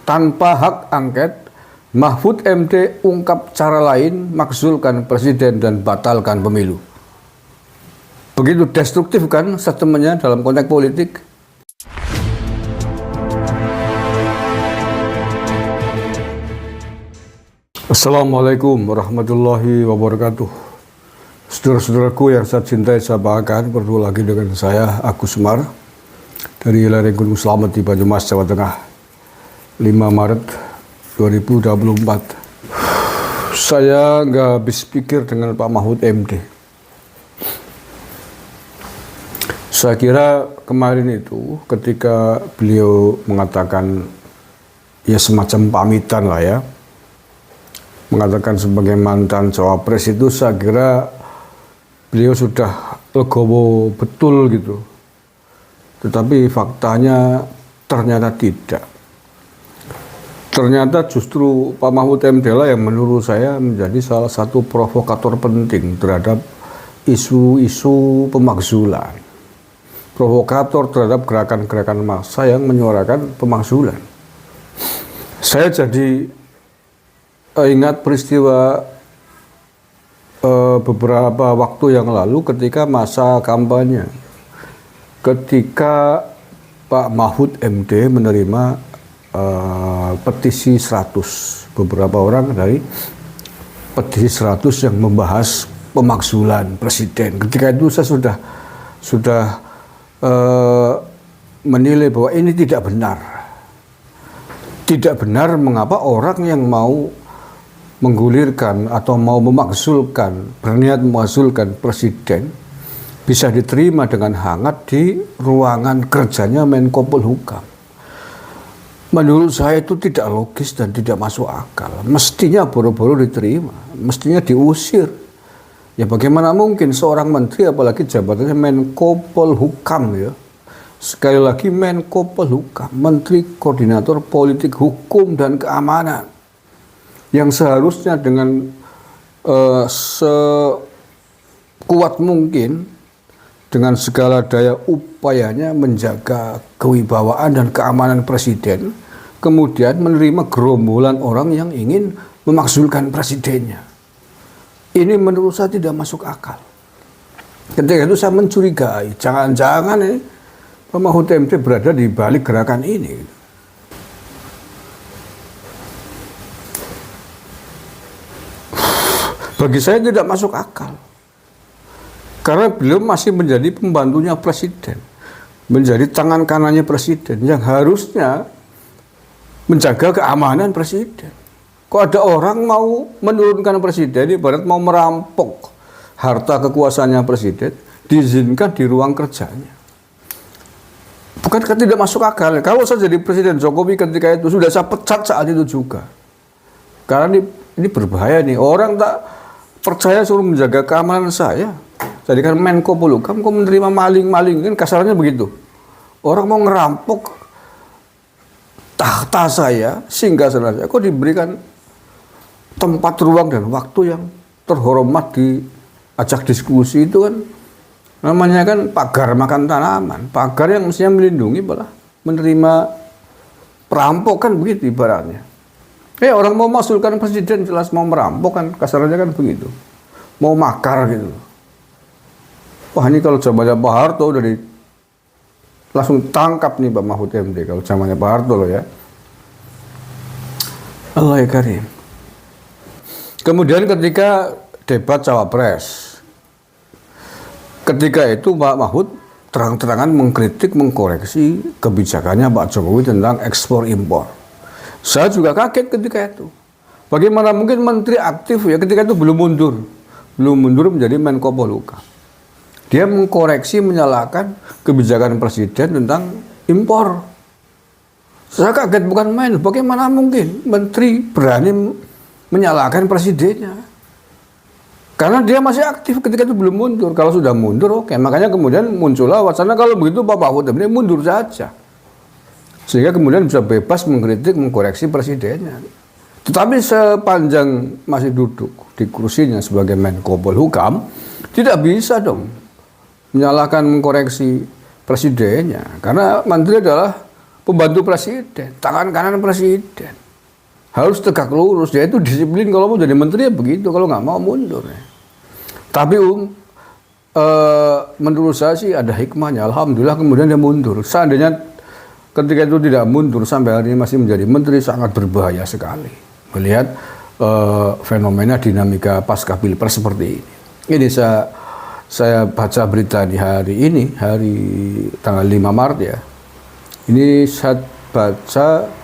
tanpa hak angket, Mahfud MD ungkap cara lain makzulkan presiden dan batalkan pemilu. Begitu destruktif kan statementnya dalam konteks politik. Assalamualaikum warahmatullahi wabarakatuh. Saudara-saudaraku yang saya cintai, saya banggakan, bertemu lagi dengan saya, Agus Semar, dari lereng Gunung Slamet di Banyumas, Jawa Tengah, 5 Maret 2024. Saya nggak habis pikir dengan Pak Mahfud MD. Saya kira kemarin itu ketika beliau mengatakan ya semacam pamitan lah ya, mengatakan sebagai mantan cawapres itu, saya kira beliau sudah legowo betul gitu. Tetapi faktanya ternyata tidak. Ternyata justru Pak Mahfud MD lah yang menurut saya menjadi salah satu provokator penting terhadap isu-isu pemakzulan. Provokator terhadap gerakan-gerakan massa yang menyuarakan pemakzulan. Saya jadi ingat peristiwa beberapa waktu yang lalu ketika masa kampanye, ketika Pak Mahfud MD menerima petisi 100, beberapa orang dari petisi 100 yang membahas pemakzulan presiden. Ketika itu saya sudah menilai bahwa ini tidak benar. Tidak benar mengapa orang yang mau menggulirkan atau mau memakzulkan, berniat memakzulkan presiden bisa diterima dengan hangat di ruangan kerjanya Menko Polhukam. Menurut saya itu tidak logis dan tidak masuk akal. Mestinya boro-boro diterima, mestinya diusir. Ya bagaimana mungkin seorang menteri, apalagi jabatannya Menko Polhukam ya. Sekali lagi Menko Polhukam, Menteri Koordinator Politik Hukum dan Keamanan, yang seharusnya dengan sekuat mungkin, dengan segala daya upayanya menjaga kewibawaan dan keamanan presiden, kemudian menerima gerombolan orang yang ingin memakzulkan presidennya. Ini menurut saya tidak masuk akal. Ketika itu saya mencurigai, jangan-jangan Pak Mahfud MD berada di balik gerakan ini. Bagi saya tidak masuk akal. Karena beliau masih menjadi pembantunya presiden, menjadi tangan kanannya presiden yang harusnya menjaga keamanan presiden. Kok ada orang mau menurunkan presiden, ibarat mau merampok harta kekuasaannya presiden, diizinkan di ruang kerjanya. Bukankah tidak masuk akal? Kalau saya jadi Presiden Jokowi ketika itu sudah saya pecat saat itu juga. Karena ini berbahaya nih, orang tak percaya suruh menjaga keamanan saya. Jadikan Menko Polhukam, kok menerima maling-maling, kan kasarnya begitu. Orang mau ngerampok tahta saya, singgasana saya, kok diberikan tempat, ruang dan waktu yang terhormat, diajak diskusi. Itu kan namanya kan pagar makan tanaman, pagar yang mestinya melindungi malah menerima perampok, kan begitu ibaratnya. Orang mau masukkan presiden jelas mau merampok, kan kasarnya kan begitu, mau makar gitu. Wah, ini kalau zamannya Pak Harto udah langsung tangkap nih Pak Mahfud MD, kalau zamannya Pak Harto loh ya. Allah ya karim. Kemudian ketika debat cawapres, ketika itu Pak Mahfud terang-terangan mengkritik, mengkoreksi kebijakannya Pak Jokowi tentang ekspor impor. Saya juga kaget ketika itu. Bagaimana mungkin menteri aktif ya ketika itu belum mundur menjadi Menko Polhukam. Dia mengkoreksi, menyalahkan kebijakan presiden tentang impor. Saya kaget bukan main. Bagaimana mungkin menteri berani menyalahkan presidennya? Karena dia masih aktif ketika itu belum mundur. Kalau sudah mundur, oke. Makanya kemudian muncullah wacana kalau begitu Pak Mahfud MD mundur saja. Sehingga kemudian bisa bebas mengkritik, mengkoreksi presidennya. Tetapi sepanjang masih duduk di kursinya sebagai Menko Polhukam, tidak bisa dong menyalahkan, mengkoreksi presidennya. Karena menteri adalah pembantu presiden, tangan kanan presiden. Harus tegak lurus, dia itu disiplin kalau mau jadi menteri ya begitu, kalau nggak mau mundur. Tapi menurut saya sih ada hikmahnya, alhamdulillah kemudian dia mundur. Seandainya ketika itu tidak mundur sampai hari ini masih menjadi menteri, sangat berbahaya sekali. Melihat fenomena dinamika pasca pilpres seperti ini. Ini saya baca berita di hari ini, hari tanggal 5 Maret ya. Ini saya baca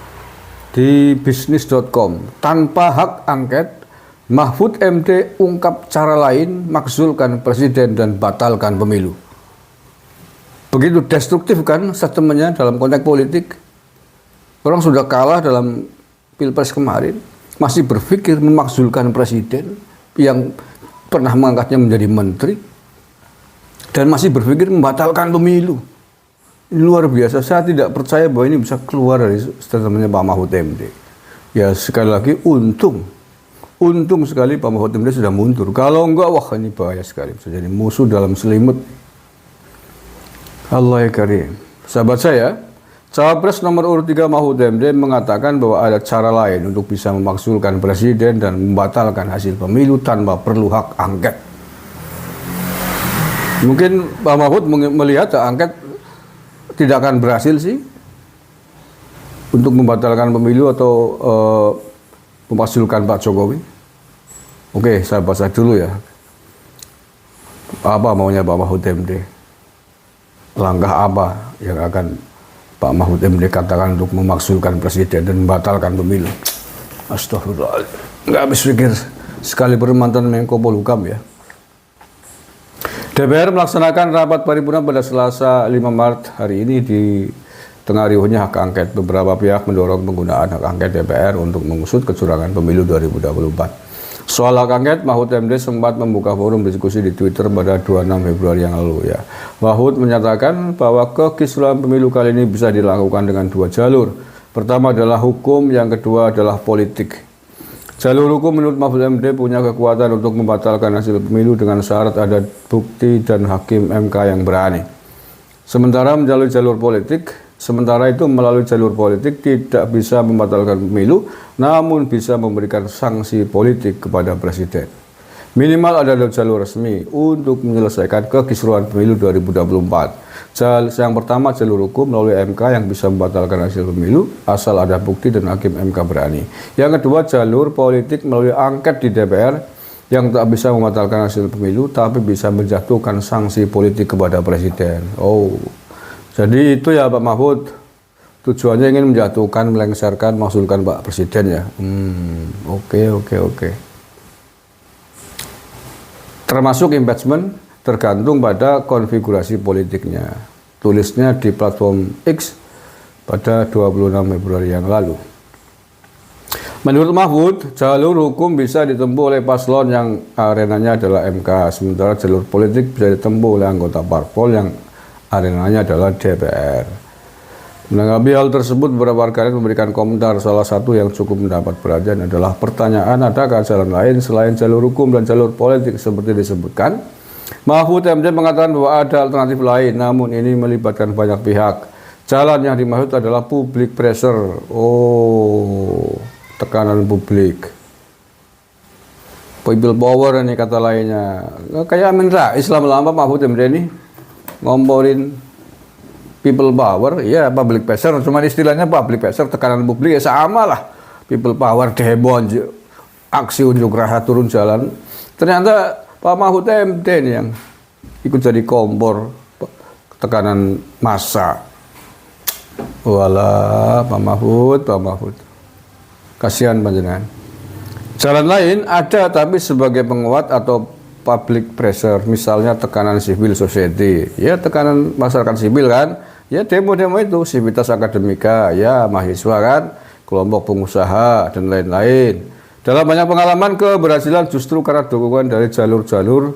di bisnis.com, tanpa hak angket, Mahfud MD ungkap cara lain makzulkan presiden dan batalkan pemilu. Begitu destruktif kan statementnya dalam konteks politik. Orang sudah kalah dalam pilpres kemarin, masih berpikir memakzulkan presiden yang pernah mengangkatnya menjadi menteri, dan masih berpikir membatalkan pemilu. Ini luar biasa, saya tidak percaya bahwa ini bisa keluar dari statementnya Pak Mahfud MD. Ya sekali lagi untung sekali Pak Mahfud MD sudah mundur. Kalau enggak, wah ini bahaya sekali, bisa jadi musuh dalam selimut. Allah ya karim. Sahabat saya, Cawapres nomor urut 3 Mahfud MD mengatakan bahwa ada cara lain untuk bisa memakzulkan presiden dan membatalkan hasil pemilu tanpa perlu hak angket. Mungkin Pak Mahfud melihat hak angket tidak akan berhasil sih untuk membatalkan pemilu atau memakzulkan Pak Jokowi. Oke, saya baca dulu ya. Apa maunya Pak Mahfud MD? Langkah apa yang akan Pak Mahfud MD katakan untuk memakzulkan presiden dan membatalkan pemilu? Astagfirullah. Nggak habis pikir sekali mantan Menko Polhukam ya. DPR melaksanakan rapat paripurna pada Selasa 5 Maret hari ini. Di tengah riuhnya hak angket, beberapa pihak mendorong penggunaan hak angket DPR untuk mengusut kecurangan pemilu 2024. Soal hak angket, Mahfud MD sempat membuka forum diskusi di Twitter pada 26 Februari yang lalu ya. Mahfud menyatakan bahwa kekisruhan pemilu kali ini bisa dilakukan dengan 2 jalur. Pertama adalah hukum, yang kedua adalah politik. Jalur hukum menurut Mahfud MD punya kekuatan untuk membatalkan hasil pemilu dengan syarat ada bukti dan hakim MK yang berani. Sementara melalui jalur politik tidak bisa membatalkan pemilu, namun bisa memberikan sanksi politik kepada presiden. Minimal ada jalur resmi untuk menyelesaikan kekisruhan pemilu 2024. Yang pertama jalur hukum melalui MK yang bisa membatalkan hasil pemilu asal ada bukti dan hakim MK berani. Yang kedua jalur politik melalui angket di DPR yang tak bisa membatalkan hasil pemilu tapi bisa menjatuhkan sanksi politik kepada presiden. Oh, jadi itu ya Pak Mahfud, tujuannya ingin menjatuhkan, melengsarkan, makzulkan Pak Presiden ya. Oke. Termasuk impeachment tergantung pada konfigurasi politiknya. Tulisnya di platform X pada 26 Februari yang lalu. Menurut Mahfud, jalur hukum bisa ditempuh oleh paslon yang arenanya adalah MK, sementara jalur politik bisa ditempuh oleh anggota parpol yang arenanya adalah DPR. Menanggapi hal tersebut, beberapa warganet memberikan komentar. Salah satu yang cukup mendapat perhatian adalah pertanyaan, adakah jalan lain selain jalur hukum dan jalur politik seperti disebutkan? Mahfud MD mengatakan bahwa ada alternatif lain, namun ini melibatkan banyak pihak. Jalan yang dimaksud adalah public pressure. Oh, tekanan publik. People power ini kata lainnya. Kayak Amin Rais lama-lama Mahfud MD ini ngomporin people power, ya public pressure, cuma istilahnya public pressure, tekanan publik ya sama lah. People power, demo, aksi unjuk rasa, turun jalan. Ternyata Pak Mahfud MD ini yang ikut jadi kompor tekanan massa. Walah, Pak Mahfud. Kasihan panjenengan. Jalan lain ada tapi sebagai penguat atau public pressure, misalnya tekanan civil society, ya tekanan masyarakat sipil kan, ya demo-demo itu, sivitas akademika, ya mahasiswa kan, kelompok pengusaha dan lain-lain. Dalam banyak pengalaman keberhasilan justru karena dukungan dari jalur-jalur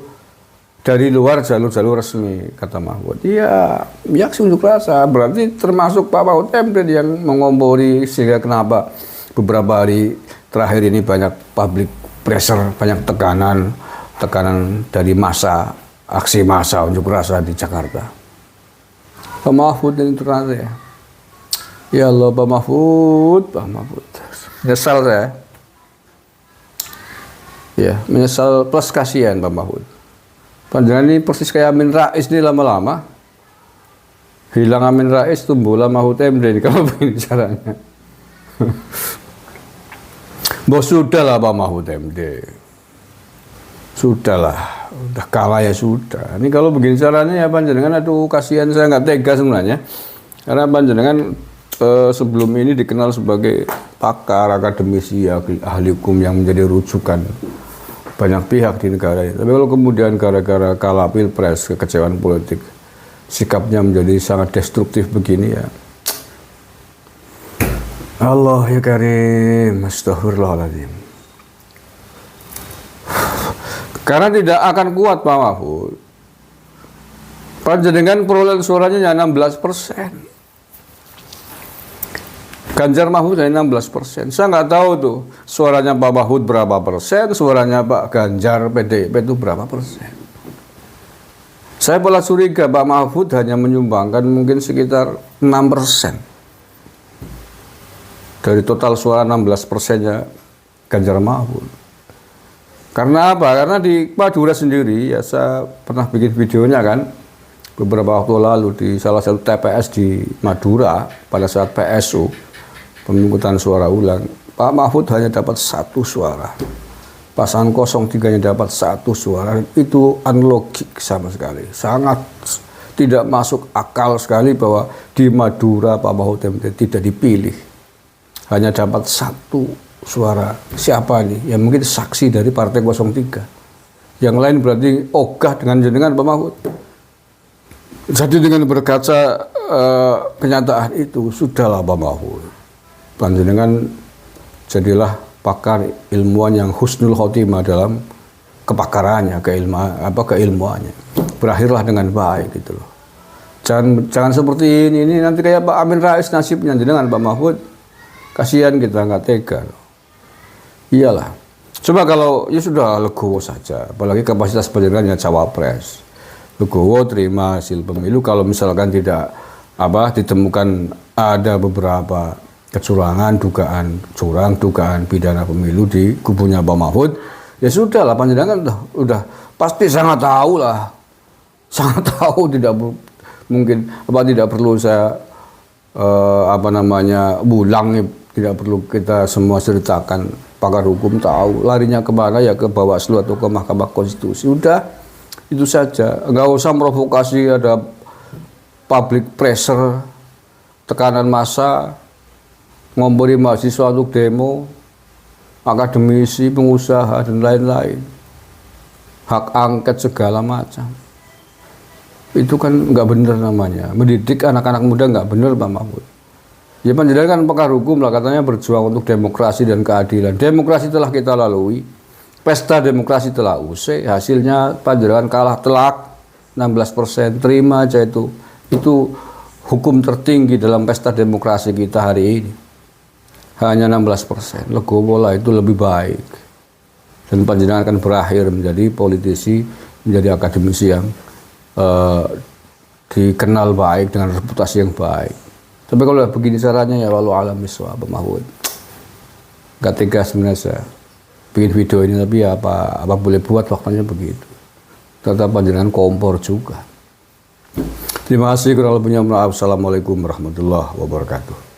dari luar jalur-jalur resmi, kata Mahfud. Iya, ya unjuk rasa, berarti termasuk Pak Mahfud MD yang mengompori, sehingga kenapa beberapa hari terakhir ini banyak public pressure, banyak tekanan dari massa, aksi massa unjuk rasa di Jakarta. Pak Mahfud ini ternyata ya, Ya Allah, Pak Mahfud, Pak Mahfud. Menyesal saya. Ya, menyesal plus kasihan Pak Mahfud. Panjangan ini persis kayak Amin Rais nih lama-lama. Hilang Amin Rais, tumbuhlah Mahfud MD ini kalau begini caranya. Bos sudahlah Pak Mahfud MD. Sudahlah, udah kalah ya sudah. Ini kalau begini caranya ya panjenengan, aduh kasihan, saya nggak tega sebenarnya. Karena panjenengan sebelum ini dikenal sebagai pakar, akademisi, ahli hukum yang menjadi rujukan banyak pihak di negara ini. Tapi kalau kemudian gara-gara kalah pilpres, kekecewaan politik, sikapnya menjadi sangat destruktif begini ya. Allah ya Karim, astagfirullahaladzim. Karena tidak akan kuat Pak Mahfud. Panjenengan perolehan suaranya hanya 16%. Ganjar Mahfud hanya 16%. Saya nggak tahu tuh suaranya Pak Mahfud berapa persen, suaranya Pak Ganjar PDIP itu berapa persen. Saya malah curiga Pak Mahfud hanya menyumbangkan mungkin sekitar 6%. Dari total suara 16%-nya Ganjar Mahfud. Karena apa? Karena di Madura sendiri, ya saya pernah bikin videonya kan, beberapa waktu lalu di salah satu TPS di Madura, pada saat PSU, pemungutan suara ulang, Pak Mahfud hanya dapat 1 suara. Pasangan 03-nya dapat 1 suara, itu unlogik sama sekali. Sangat tidak masuk akal sekali bahwa di Madura Pak Mahfud MD tidak dipilih. Hanya dapat 1 suara. Siapa nih? Ya mungkin saksi dari Partai 03. Yang lain berarti ogah dengan jenengan Pak Mahfud. Jadi dengan berkaca kenyataan itu, sudahlah Pak Mahfud. Panjenengan jadilah pakar ilmuwan yang husnul khotimah dalam kepakarannya, keilmuannya. Berakhirlah dengan baik gitu loh. Jangan seperti ini nanti kayak Pak Amin Rais nasibnya jenengan Pak Mahfud. Kasihan kita, nggak tega loh. Iyalah. Coba kalau ya sudah legowo saja, apalagi kapasitas panjenengan cawapres. Legowo terima hasil pemilu kalau misalkan tidak ditemukan ada beberapa kecurangan, dugaan pidana pemilu di kubunya Pak Mahfud, ya sudah lah panjenengan udah pasti sangat tahu lah. Sangat tahu, tidak mungkin tidak perlu saya ulang, tidak perlu kita semua ceritakan. Pakar hukum tahu larinya kemana, ya ke Bawaslu atau ke Mahkamah Konstitusi. Udah itu saja, nggak usah provokasi, ada public pressure, tekanan massa, ngompori mahasiswa untuk demo, akademisi, pengusaha dan lain-lain, hak angket segala macam. Itu kan nggak benar namanya, mendidik anak-anak muda nggak benar Pak Mahfud. Ya panjenengan kan pakar hukum lah, katanya berjuang untuk demokrasi dan keadilan. Demokrasi telah kita lalui, pesta demokrasi telah usai, hasilnya panjenengan kalah telak 16%, terima aja itu. Itu hukum tertinggi dalam pesta demokrasi kita hari ini. Hanya 16%, legowo lah, itu lebih baik. Dan panjenengan akan berakhir menjadi politisi, menjadi akademisi yang dikenal baik dengan reputasi yang baik. Tapi kalau begini caranya ya walau alam bisawab Pak Mahfud. Gak tegas sebenarnya saya bikin video ini, tapi ya apa boleh buat, waktunya begitu. Tetap panjenengan kompor juga. Terima kasih, kurang lebihnya maaf. Assalamualaikum warahmatullahi wabarakatuh.